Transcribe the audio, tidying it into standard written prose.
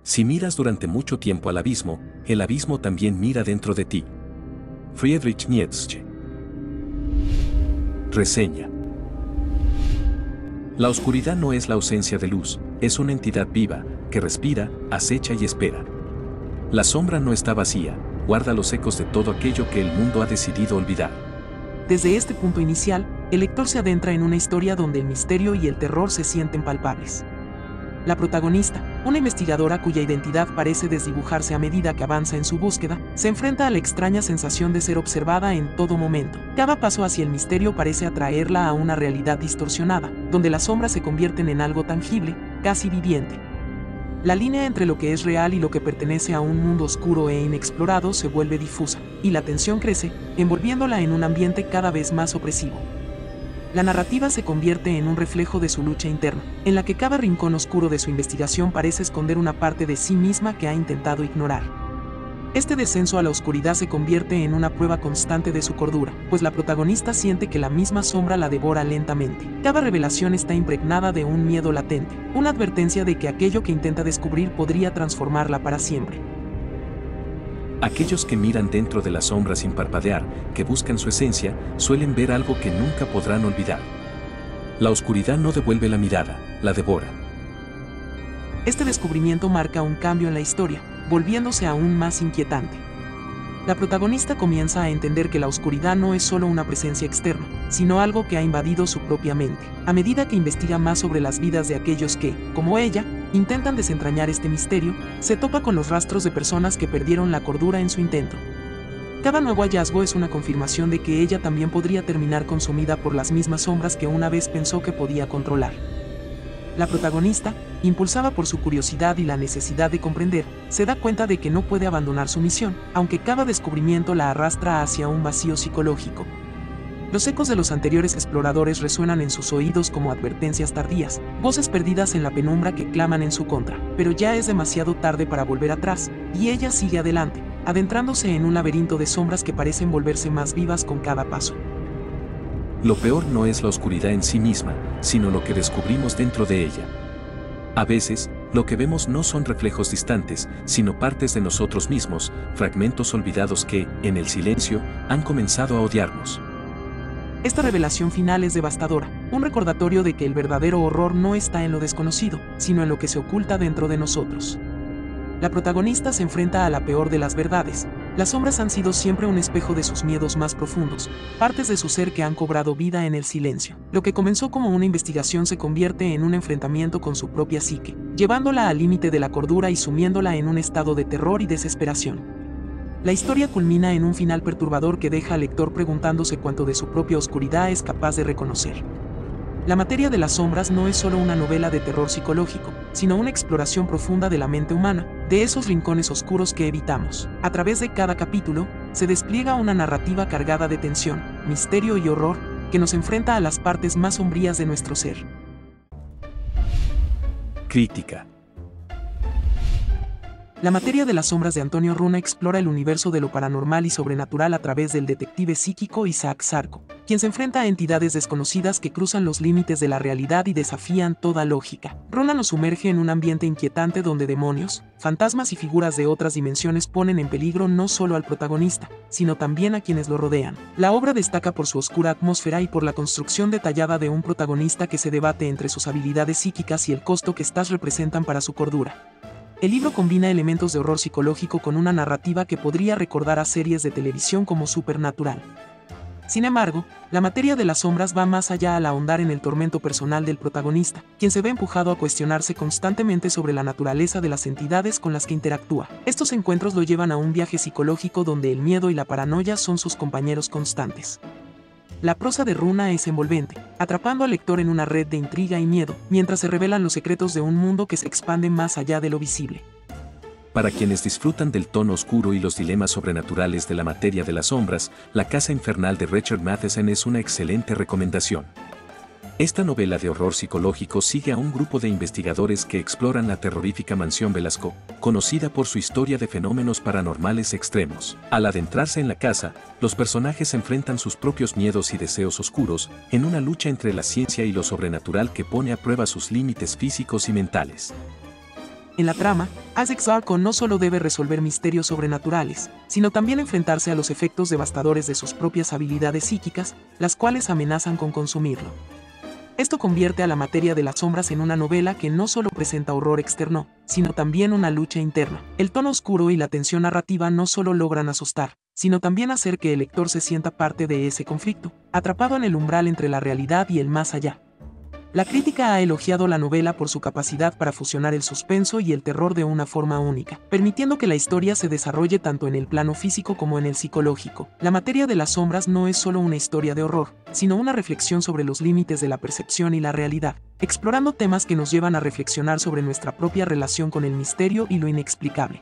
Si miras durante mucho tiempo al abismo, el abismo también mira dentro de ti. Friedrich Nietzsche. Reseña. La oscuridad no es la ausencia de luz, es una entidad viva, que respira, acecha y espera. La sombra no está vacía, guarda los ecos de todo aquello que el mundo ha decidido olvidar. Desde este punto inicial, el lector se adentra en una historia donde el misterio y el terror se sienten palpables. La protagonista, una investigadora cuya identidad parece desdibujarse a medida que avanza en su búsqueda, se enfrenta a la extraña sensación de ser observada en todo momento. Cada paso hacia el misterio parece atraerla a una realidad distorsionada, donde las sombras se convierten en algo tangible, casi viviente. La línea entre lo que es real y lo que pertenece a un mundo oscuro e inexplorado se vuelve difusa, y la tensión crece, envolviéndola en un ambiente cada vez más opresivo. La narrativa se convierte en un reflejo de su lucha interna, en la que cada rincón oscuro de su investigación parece esconder una parte de sí misma que ha intentado ignorar. Este descenso a la oscuridad se convierte en una prueba constante de su cordura, pues la protagonista siente que la misma sombra la devora lentamente. Cada revelación está impregnada de un miedo latente, una advertencia de que aquello que intenta descubrir podría transformarla para siempre. Aquellos que miran dentro de la sombra sin parpadear, que buscan su esencia, suelen ver algo que nunca podrán olvidar. La oscuridad no devuelve la mirada, la devora. Este descubrimiento marca un cambio en la historia, volviéndose aún más inquietante. La protagonista comienza a entender que la oscuridad no es solo una presencia externa, sino algo que ha invadido su propia mente. A medida que investiga más sobre las vidas de aquellos que, como ella, intentan desentrañar este misterio, se topa con los rastros de personas que perdieron la cordura en su intento. Cada nuevo hallazgo es una confirmación de que ella también podría terminar consumida por las mismas sombras que una vez pensó que podía controlar. La protagonista, impulsada por su curiosidad y la necesidad de comprender, se da cuenta de que no puede abandonar su misión, aunque cada descubrimiento la arrastra hacia un vacío psicológico. Los ecos de los anteriores exploradores resuenan en sus oídos como advertencias tardías, voces perdidas en la penumbra que claman en su contra, pero ya es demasiado tarde para volver atrás, y ella sigue adelante, adentrándose en un laberinto de sombras que parecen volverse más vivas con cada paso. Lo peor no es la oscuridad en sí misma, sino lo que descubrimos dentro de ella. A veces, lo que vemos no son reflejos distantes, sino partes de nosotros mismos, fragmentos olvidados que, en el silencio, han comenzado a odiarnos. Esta revelación final es devastadora, un recordatorio de que el verdadero horror no está en lo desconocido, sino en lo que se oculta dentro de nosotros. La protagonista se enfrenta a la peor de las verdades. Las sombras han sido siempre un espejo de sus miedos más profundos, partes de su ser que han cobrado vida en el silencio. Lo que comenzó como una investigación se convierte en un enfrentamiento con su propia psique, llevándola al límite de la cordura y sumiéndola en un estado de terror y desesperación. La historia culmina en un final perturbador que deja al lector preguntándose cuánto de su propia oscuridad es capaz de reconocer. La materia de las sombras no es solo una novela de terror psicológico, sino una exploración profunda de la mente humana, de esos rincones oscuros que evitamos. A través de cada capítulo, se despliega una narrativa cargada de tensión, misterio y horror, que nos enfrenta a las partes más sombrías de nuestro ser. Crítica. La materia de las sombras de Antonio Runa explora el universo de lo paranormal y sobrenatural a través del detective psíquico Isaac Sarko, quien se enfrenta a entidades desconocidas que cruzan los límites de la realidad y desafían toda lógica. Runa nos sumerge en un ambiente inquietante donde demonios, fantasmas y figuras de otras dimensiones ponen en peligro no solo al protagonista, sino también a quienes lo rodean. La obra destaca por su oscura atmósfera y por la construcción detallada de un protagonista que se debate entre sus habilidades psíquicas y el costo que éstas representan para su cordura. El libro combina elementos de horror psicológico con una narrativa que podría recordar a series de televisión como Supernatural. Sin embargo, la materia de las sombras va más allá al ahondar en el tormento personal del protagonista, quien se ve empujado a cuestionarse constantemente sobre la naturaleza de las entidades con las que interactúa. Estos encuentros lo llevan a un viaje psicológico donde el miedo y la paranoia son sus compañeros constantes. La prosa de Runa es envolvente, atrapando al lector en una red de intriga y miedo, mientras se revelan los secretos de un mundo que se expande más allá de lo visible. Para quienes disfrutan del tono oscuro y los dilemas sobrenaturales de la materia de las sombras, La Casa Infernal de Richard Matheson es una excelente recomendación. Esta novela de horror psicológico sigue a un grupo de investigadores que exploran la terrorífica mansión Velasco, conocida por su historia de fenómenos paranormales extremos. Al adentrarse en la casa, los personajes enfrentan sus propios miedos y deseos oscuros, en una lucha entre la ciencia y lo sobrenatural que pone a prueba sus límites físicos y mentales. En la trama, Isaac Zarko no solo debe resolver misterios sobrenaturales, sino también enfrentarse a los efectos devastadores de sus propias habilidades psíquicas, las cuales amenazan con consumirlo. Esto convierte a La materia de las sombras en una novela que no solo presenta horror externo, sino también una lucha interna. El tono oscuro y la tensión narrativa no solo logran asustar, sino también hacer que el lector se sienta parte de ese conflicto, atrapado en el umbral entre la realidad y el más allá. La crítica ha elogiado la novela por su capacidad para fusionar el suspenso y el terror de una forma única, permitiendo que la historia se desarrolle tanto en el plano físico como en el psicológico. La materia de las sombras no es solo una historia de horror, sino una reflexión sobre los límites de la percepción y la realidad, explorando temas que nos llevan a reflexionar sobre nuestra propia relación con el misterio y lo inexplicable.